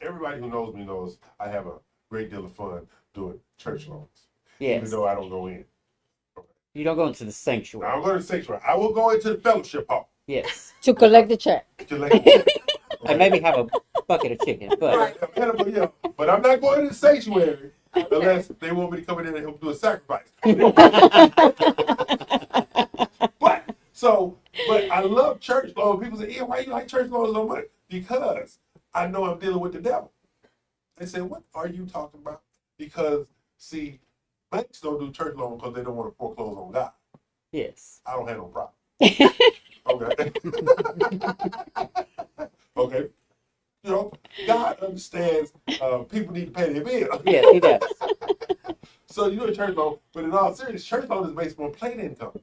everybody who knows me knows I have a great deal of fun doing church loans, even Yes. though I don't go in. You don't go into the Now, sanctuary. I'm going to sanctuary. I will go into the fellowship hall. Yes. To collect the check. Collect the check. And maybe have a bucket of chicken. But Right. Yeah, but I'm not going to the sanctuary unless they want me to come in there and help do a sacrifice. But I love church loans. People say, yeah, why you like church loans so much? Because I know I'm dealing with the devil. They say, what are you talking about? Because, see, banks don't do church loans because they don't want to foreclose on God. yes. I don't have no problem. Okay. Okay. You know, God understands people need to pay their bills. Yes, he does. So you do a church loan, but in all seriousness, church loan is based on plate income.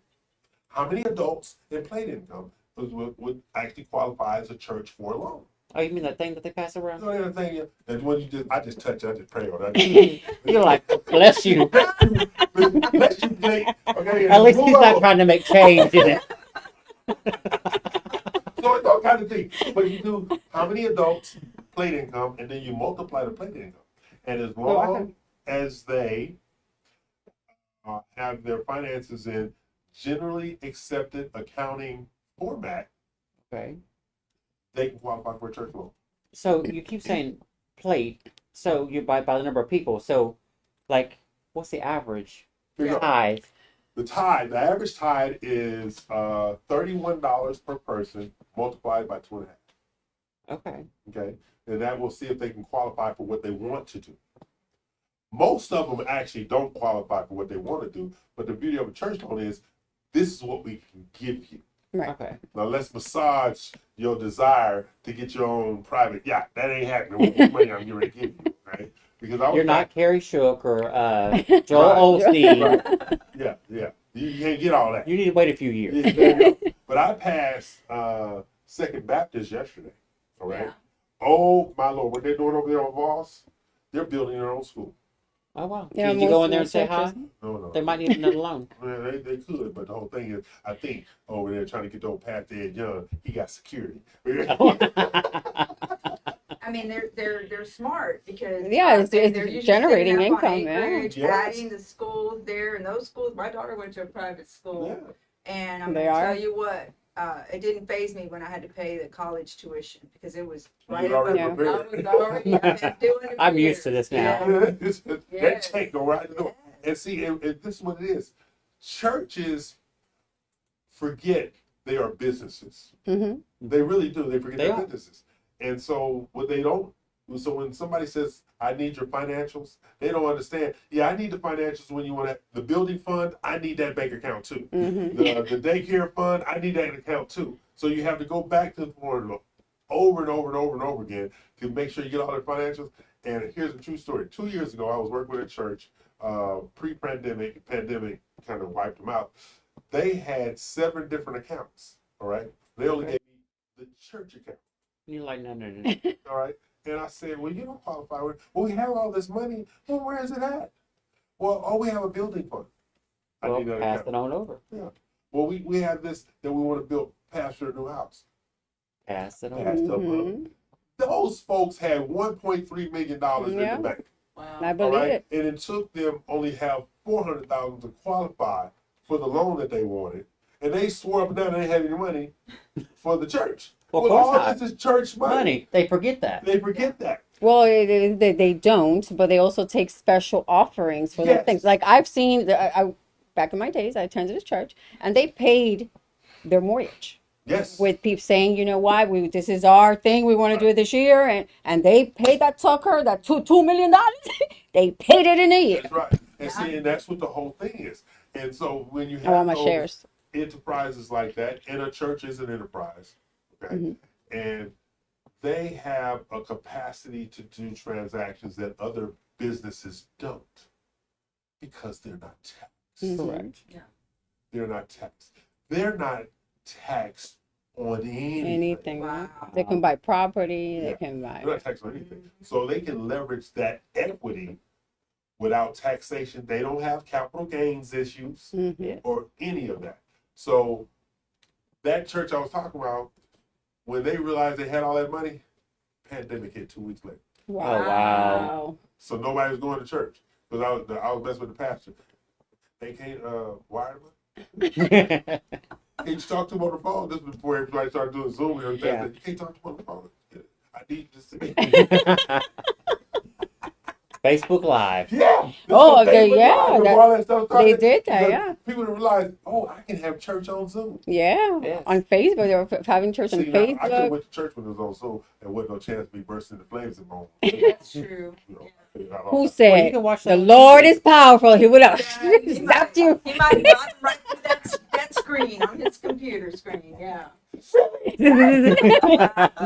How many adults in plate income would actually qualify as a church for a loan? Oh, you mean that thing that they pass around? So the other thing is that when I just touch it, I just pray on it. You're like, bless you. Bless you, Blake. Okay, At least move he's not on. trying to make change in it. So it's all kind of thing. But you do how many adults, plate income, and then you multiply the plate income. And as long as they have their finances in generally accepted accounting format, Okay. they can qualify for a church loan. So you keep saying plate. So you by the number of people. So, like, what's the average tithe? The average tithe is $31 per person multiplied by 2.5. Okay. Okay, and that will see if they can qualify for what they want to do. Most of them actually don't qualify for what they want to do, but the beauty of a church loan is this is what we can give you. Right. Okay. Now let's massage your desire to get your own private yacht. That ain't happening with the money I'm getting ready to give you, right? Because You're not Carrie Shook or Joel Osteen. Right. Yeah. You can't get all that. You need to wait a few years. Yeah, there you go. But I passed Second Baptist yesterday. All right. Yeah. Oh my Lord, what they're doing over there on Voss, they're building their own school. Oh wow. Yeah, Did you go in there and most say hi? churches. No. They might need another loan. Yeah, they could, but the whole thing is, I think over there trying to get the old Pat Ed Young, he got security. I mean, they're smart because Yeah, it's they're usually generating sitting up on income, yeah. acreage, Yes. adding the schools there, and those schools. My daughter went to a private school, Yeah. and I'm They gonna are? tell you what. It didn't faze me when I had to pay the college tuition because it was You right was already above. prepared. I was already. I've been doing it. For I'm used to years. this now. Yeah. That Yes. check go right to the door. And see, and this is what it is. Churches forget they are businesses. Mm-hmm. They really do. They forget They they're are. businesses. And so what they don't, so when somebody says, I need your financials, they don't understand. Yeah, I need the financials when you want the building fund, I need that bank account too. Mm-hmm. The daycare fund, I need that account too. So you have to go back to the formula over and over and over and over again to make sure you get all their financials. And here's a true story. 2 years ago, I was working with a church, pandemic kind of wiped them out. They had 7 different accounts, all right? They only gave me the church account, You're like, no. all right? And I said, well, you don't qualify. Well, we have all this money. Well, where is it at? Well, we have a building fund. I Well, need that pass account. it on over. Yeah. Well, we have this that we want to build pastor a new house. Pass it on. Pass it Mhm. on. Those folks had $1.3 million in Yeah. the bank. Wow. I All believe right, it. and it took them only have $400,000 to qualify for the loan that they wanted, and they swore up and down they didn't have any money for the church. Well, of Well, course all not. this is church money. They forget that. They forget that. Well, they don't, but they also take special offerings for their Yes. things. Like I've seen, back in my days, I attended a church, and they paid their mortgage Yes. with people saying, you know what, this is our thing, we want to do it this year, and they paid that sucker that $2 million. They paid it in a year. That's right. And see, and that's what the whole thing is. And so when you I want have my those shares. enterprises like that, and a church is an enterprise, okay, Mhm. and they have a capacity to do transactions that other businesses don't because they're not taxed. Mhm. Correct. They're not taxed. They're not taxed on anything. Anything, right? Wow. They can buy property. Yeah. They can buy. They're not taxed on anything. So they can leverage that equity without taxation. They don't have capital gains issues Mhm. or any of that. So that church I was talking about, when they realized they had all that money, pandemic hit 2 weeks later. wow. So nobody was going to church because I was messing with the pastor. They can't wire me. Can't you talk to him on the phone? This was before everybody started doing Zoom and everything. I Yeah. said, you can't talk to him on the phone. I need you to see. Facebook Live. Yeah. Oh, This is okay, Facebook yeah, Live, before that- all that stuff They started, did that, because yeah. People didn't realize, oh, I can have church on Zoom. Yeah. Yes. On Facebook. They were having church on See, now, I could have Facebook. went to church when it was on Zoom and wasn't no chance of me bursting into flames in moment. That's true. You know, I figured out all Who that. Well, you said, can watch the that on Lord YouTube. is powerful? He would have Yeah, he stopped you. He might have gotten right through that screen on his computer screen. Yeah.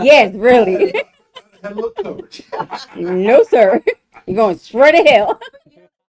Yes, really. I had a little coverage. No, sir. You're going straight to hell.